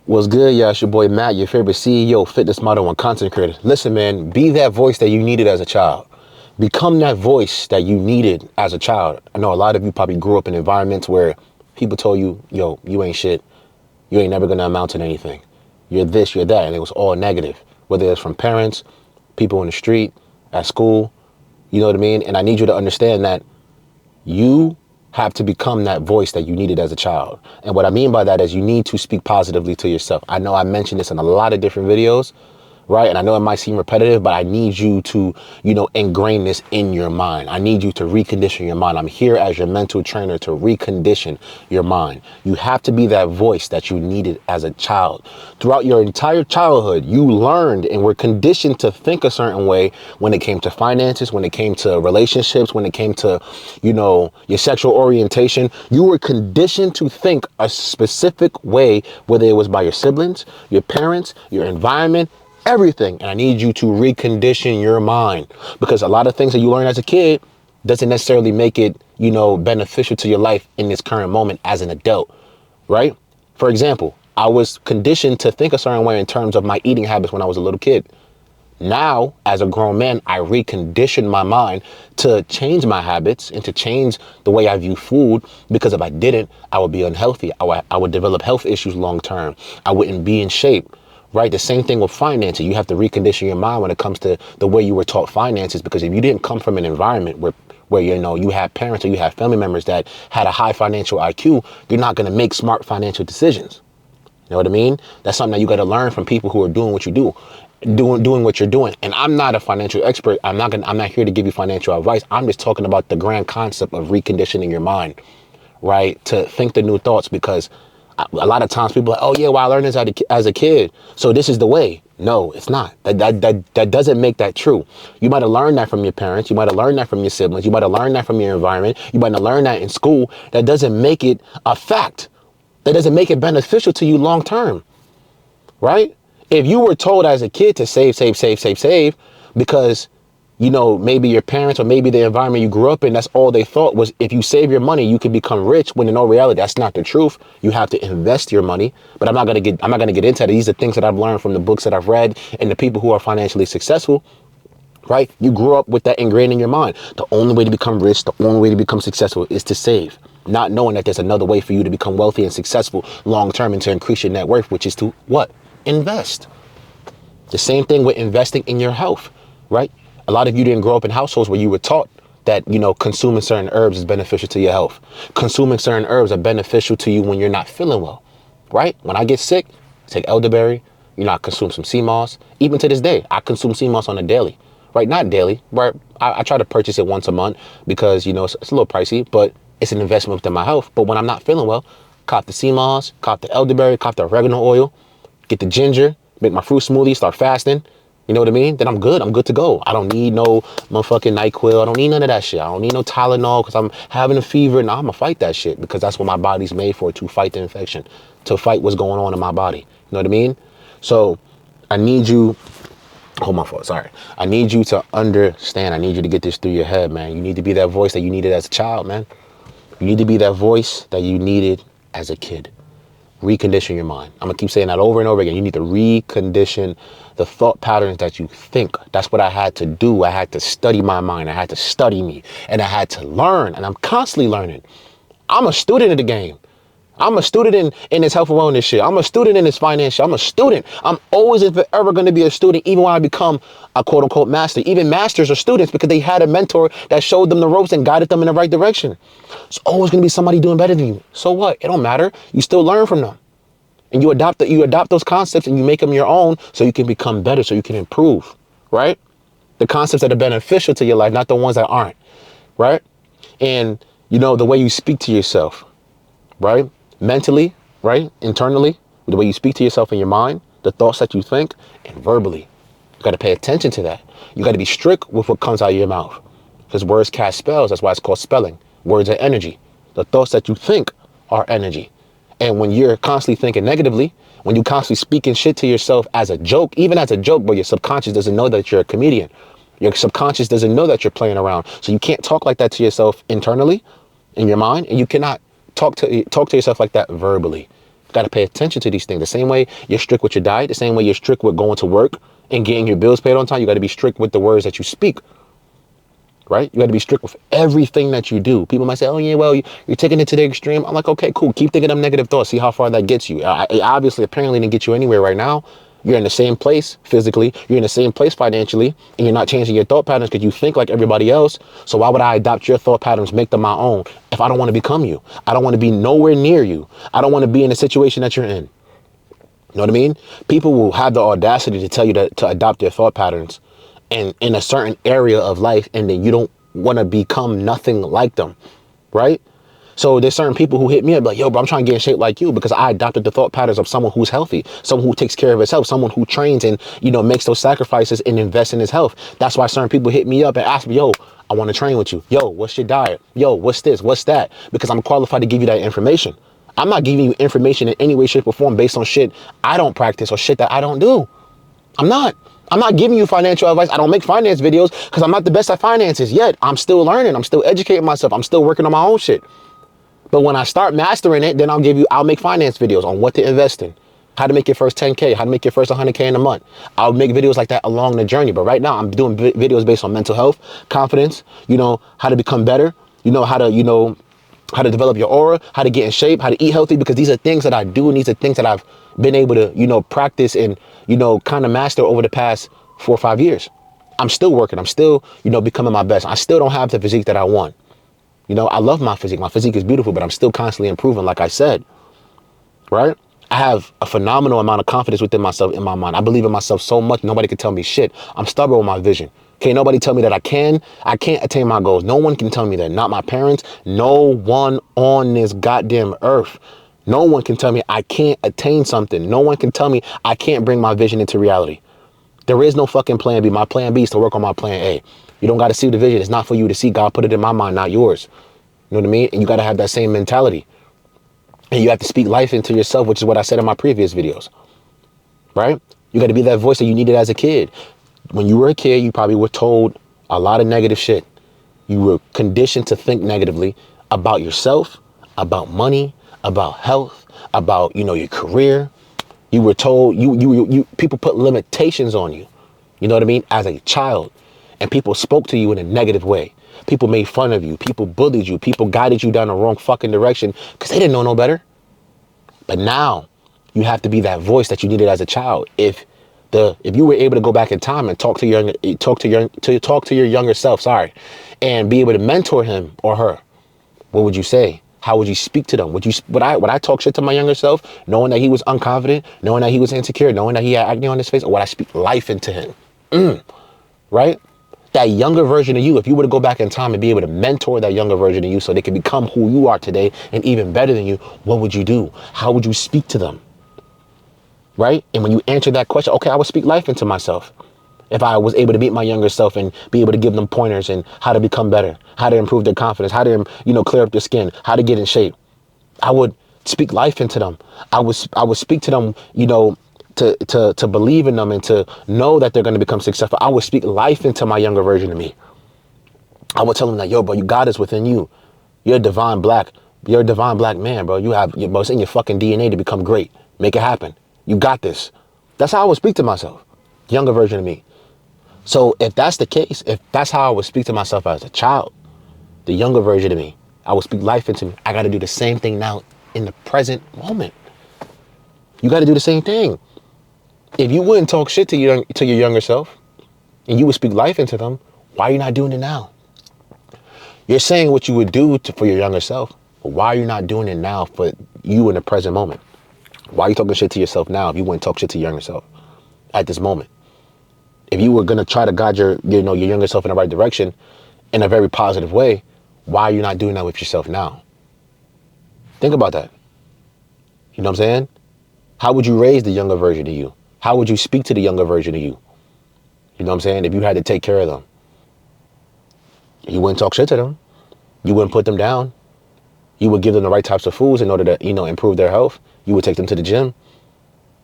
What's good, y'all? It's your boy Matt, your favorite CEO, fitness model, and content creator. Listen, man, be that voice that you needed as a child. Become that voice that you needed as a child. I know a lot of you probably grew up in environments where people told you, yo, you ain't shit. You ain't never gonna amount to anything. You're this, you're that. And it was all negative, whether it's from parents, people in the street, at school, you know what I mean? And I need you to understand that you have to become that voice that you needed as a child. And what I mean by that is you need to speak positively to yourself. I know I mentioned this in a lot of different videos, right? And I know it might seem repetitive, but I need you to, ingrain this in your mind. I need you to recondition your mind. I'm here as your mental trainer to recondition your mind. You have to be that voice that you needed as a child. Throughout your entire childhood, you learned and were conditioned to think a certain way when it came to finances, when it came to relationships, when it came to, your sexual orientation. You were conditioned to think a specific way, whether it was by your siblings, your parents, your environment, everything. And I need you to recondition your mind, because a lot of things that you learn as a kid doesn't necessarily make it, beneficial to your life in this current moment as an adult, right? For example, I was conditioned to think a certain way in terms of my eating habits when I was a little kid. Now, as a grown man, I reconditioned my mind to change my habits and to change the way I view food, because if I didn't, I would be unhealthy. I would develop health issues long term. I wouldn't be in shape. Right. The same thing with finances. You have to recondition your mind when it comes to the way you were taught finances, because if you didn't come from an environment where you have parents or you have family members that had a high financial IQ, you're not going to make smart financial decisions. You know what I mean? That's something that you got to learn from people who are doing what you do, doing what you're doing. And I'm not a financial expert. I'm not here to give you financial advice. I'm just talking about the grand concept of reconditioning your mind, right? To think the new thoughts, because a lot of times people are like, oh yeah, well, I learned this as a kid, so this is the way. No, it's not. That doesn't make that true. You might have learned that from your parents. You might have learned that from your siblings. You might have learned that from your environment. You might have learned that in school. That doesn't make it a fact. That doesn't make it beneficial to you long term, right? If you were told as a kid to save, because maybe your parents or maybe the environment you grew up in, that's all they thought was if you save your money, you can become rich, when in all reality, that's not the truth. You have to invest your money. But I'm not going to get into that. These are things that I've learned from the books that I've read and the people who are financially successful, right? You grew up with that ingrained in your mind. The only way to become rich, the only way to become successful is to save, not knowing that there's another way for you to become wealthy and successful long term and to increase your net worth, which is to what? Invest. The same thing with investing in your health, right? A lot of you didn't grow up in households where you were taught that, consuming certain herbs is beneficial to your health. Consuming certain herbs are beneficial to you when you're not feeling well, right? When I get sick, I take elderberry, I consume some sea moss. Even to this day, I consume sea moss on a daily, right? Not daily, but I try to purchase it once a month because, it's a little pricey, but it's an investment within my health. But when I'm not feeling well, cop the sea moss, cop the elderberry, cop the oregano oil, get the ginger, make my fruit smoothie, start fasting. You know what I mean? Then I'm good. I'm good to go. I don't need no motherfucking NyQuil. I don't need none of that shit. I don't need no Tylenol because I'm having a fever. Nah, I'm going to fight that shit, because that's what my body's made for, to fight the infection, to fight what's going on in my body. You know what I mean? So I need you. Oh, my fault. Sorry. I need you to understand. I need you to get this through your head, man. You need to be that voice that you needed as a child, man. You need to be that voice that you needed as a kid. Recondition your mind. I'm gonna keep saying that over and over again. You need to recondition the thought patterns that you think. That's what I had to do. I had to study my mind. I had to study me, and I had to learn, and I'm constantly learning. I'm a student of the game. I'm a student in this health and wellness shit. I'm a student in this finance shit. I'm a student. I'm always and forever going to be a student, even when I become a quote unquote master. Even masters are students because they had a mentor that showed them the ropes and guided them in the right direction. It's always going to be somebody doing better than you. So what? It don't matter. You still learn from them. And you adopt those concepts and you make them your own so you can become better, so you can improve, right? The concepts that are beneficial to your life, not the ones that aren't, right? And, the way you speak to yourself, right? Mentally, right? Internally, the way you speak to yourself in your mind, the thoughts that you think, and verbally. You got to pay attention to that. You got to be strict with what comes out of your mouth, because words cast spells. That's why it's called spelling. Words are energy. The thoughts that you think are energy. And when you're constantly thinking negatively, when you constantly speaking shit to yourself as a joke, even as a joke, but your subconscious doesn't know that you're a comedian. Your subconscious doesn't know that you're playing around. So you can't talk like that to yourself internally in your mind, and you cannot talk to yourself like that verbally. Got to pay attention to these things. The same way you're strict with your diet, the same way you're strict with going to work and getting your bills paid on time, you got to be strict with the words that you speak, right? You got to be strict with everything that you do. People might say, oh yeah, well, you're taking it to the extreme. I'm like, okay, cool. Keep thinking them negative thoughts. See how far that gets you. It obviously, apparently didn't get you anywhere right now. You're in the same place physically. You're in the same place financially, and you're not changing your thought patterns because you think like everybody else. So why would I adopt your thought patterns, make them my own, if I don't want to become you? I don't want to be nowhere near you. I don't want to be in the situation that you're in. You know what I mean? People will have the audacity to tell you to adopt their thought patterns and in a certain area of life, and then you don't want to become nothing like them, right? So there's certain people who hit me up like, yo, bro, I'm trying to get in shape like you because I adopted the thought patterns of someone who's healthy, someone who takes care of his health, someone who trains and, makes those sacrifices and invests in his health. That's why certain people hit me up and ask me, yo, I want to train with you. Yo, what's your diet? Yo, what's this? What's that? Because I'm qualified to give you that information. I'm not giving you information in any way, shape, or form based on shit I don't practice or shit that I don't do. I'm not giving you financial advice. I don't make finance videos because I'm not the best at finances yet. I'm still learning. I'm still educating myself. I'm still working on my own shit. But when I start mastering it, then I'll make finance videos on what to invest in, how to make your first 10K, how to make your first 100K in a month. I'll make videos like that along the journey. But right now I'm doing videos based on mental health, confidence, how to become better, how to develop your aura, how to get in shape, how to eat healthy, because these are things that I do. And these are things that I've been able to, practice and, kind of master over the past 4 or 5 years. I'm still working. I'm still, becoming my best. I still don't have the physique that I want. I love my physique. My physique is beautiful, but I'm still constantly improving, like I said, right? I have a phenomenal amount of confidence within myself, in my mind. I believe in myself so much, nobody can tell me shit. I'm stubborn with my vision. Can't nobody tell me that I can't attain my goals. No one can tell me that. Not my parents. No one on this goddamn earth. No one can tell me I can't attain something. No one can tell me I can't bring my vision into reality. There is no fucking plan B. My plan B is to work on my plan A. You don't got to see the vision. It's not for you to see. God put it in my mind, not yours. You know what I mean? And you got to have that same mentality. And you have to speak life into yourself, which is what I said in my previous videos, right? You got to be that voice that you needed as a kid. When you were a kid, you probably were told a lot of negative shit. You were conditioned to think negatively about yourself, about money, about health, about, your career. You were told people put limitations on you. You know what I mean? As a child. And people spoke to you in a negative way. People made fun of you. People bullied you. People guided you down the wrong fucking direction because they didn't know no better. But now you have to be that voice that you needed as a child. If you were able to go back in time and talk to your younger self, and be able to mentor him or her, what would you say? How would you speak to them? Would I talk shit to my younger self, knowing that he was unconfident, knowing that he was insecure, knowing that he had acne on his face, or would I speak life into him? Right? That younger version of you, if you were to go back in time and be able to mentor that younger version of you so they can become who you are today and even better than you, what would you do? How would you speak to them? Right? And when you answer that question, okay, I would speak life into myself. If I was able to meet my younger self and be able to give them pointers and how to become better, how to improve their confidence, how to, clear up their skin, how to get in shape, I would speak life into them. I would speak to them, to believe in them and to know that they're going to become successful. I would speak life into my younger version of me. I would tell them that, yo, bro, God is within you. You're a divine black man, bro. It's in your fucking DNA to become great. Make it happen. You got this. That's how I would speak to myself. Younger version of me. So if that's the case, if that's how I would speak to myself as a child, the younger version of me, I would speak life into me. I got to do the same thing now in the present moment. You got to do the same thing. If you wouldn't talk shit to your younger self and you would speak life into them, why are you not doing it now? You're saying what you would do for your younger self, but why are you not doing it now for you in the present moment? Why are you talking shit to yourself now if you wouldn't talk shit to your younger self at this moment? If you were going to try to guide your younger self in the right direction in a very positive way, why are you not doing that with yourself now? Think about that. You know what I'm saying? How would you raise the younger version of you? How would you speak to the younger version of you? You know what I'm saying? If you had to take care of them, you wouldn't talk shit to them. You wouldn't put them down. You would give them the right types of foods in order to, improve their health. You would take them to the gym.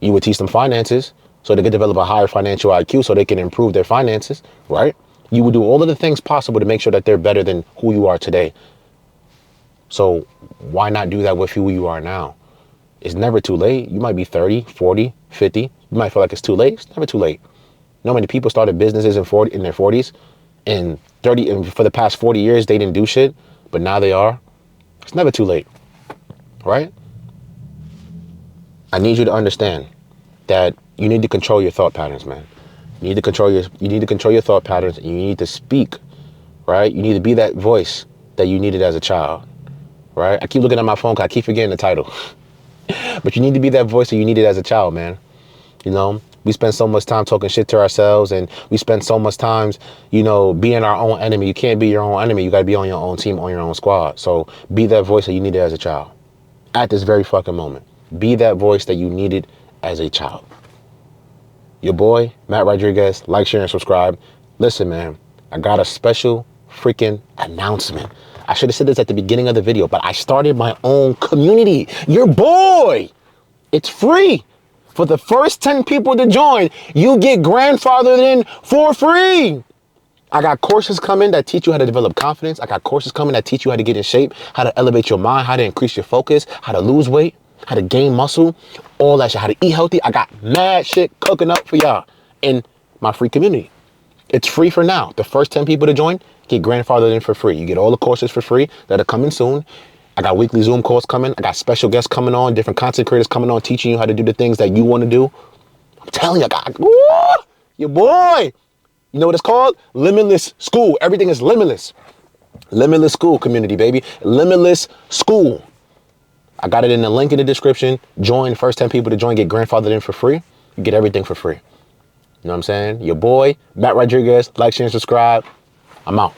You would teach them finances so they could develop a higher financial IQ so they can improve their finances, right? You would do all of the things possible to make sure that they're better than who you are today. So why not do that with who you are now? It's never too late. You might be 30, 40, 50. You might feel like it's too late. It's never too late. You know how many people started businesses in their 40s and 30, and for the past 40 years, they didn't do shit, but now they are. It's never too late, right? I need you to understand that you need to control your thought patterns, man. You need to control your thought patterns, and you need to speak, right? You need to be that voice that you needed as a child, right? I keep looking at my phone because I keep forgetting the title. But you need to be that voice that you needed as a child, man. You know, we spend so much time talking shit to ourselves, and we spend so much time, you know, being our own enemy. You can't be your own enemy. You got to be on your own team, on your own squad. So be that voice that you needed as a child at this very fucking moment. Be that voice that you needed as a child. Your boy, Matt Rodriguez. Like, share, and subscribe. Listen, man, I got a special freaking announcement. I should have said this at the beginning of the video, but I started my own community. Your boy. It's free. For the first 10 people to join, you get grandfathered in for free. I got courses coming that teach you how to develop confidence. I got courses coming that teach you how to get in shape, how to elevate your mind, how to increase your focus, how to lose weight, how to gain muscle, all that shit, how to eat healthy. I got mad shit cooking up for y'all in my free community. It's free for now. The first 10 people to join get grandfathered in for free. You get all the courses for free that are coming soon. I got weekly Zoom calls coming. I got special guests coming on, different content creators coming on, teaching you how to do the things that you want to do. I'm telling you, I got your boy. You know what it's called? Limitless School. Everything is limitless. Limitless School community, baby. Limitless School. I got it in the link in the description. Join. First 10 people to join get grandfathered in for free. You get everything for free. You know what I'm saying? Your boy, Matt Rodriguez. Like, share, and subscribe. I'm out.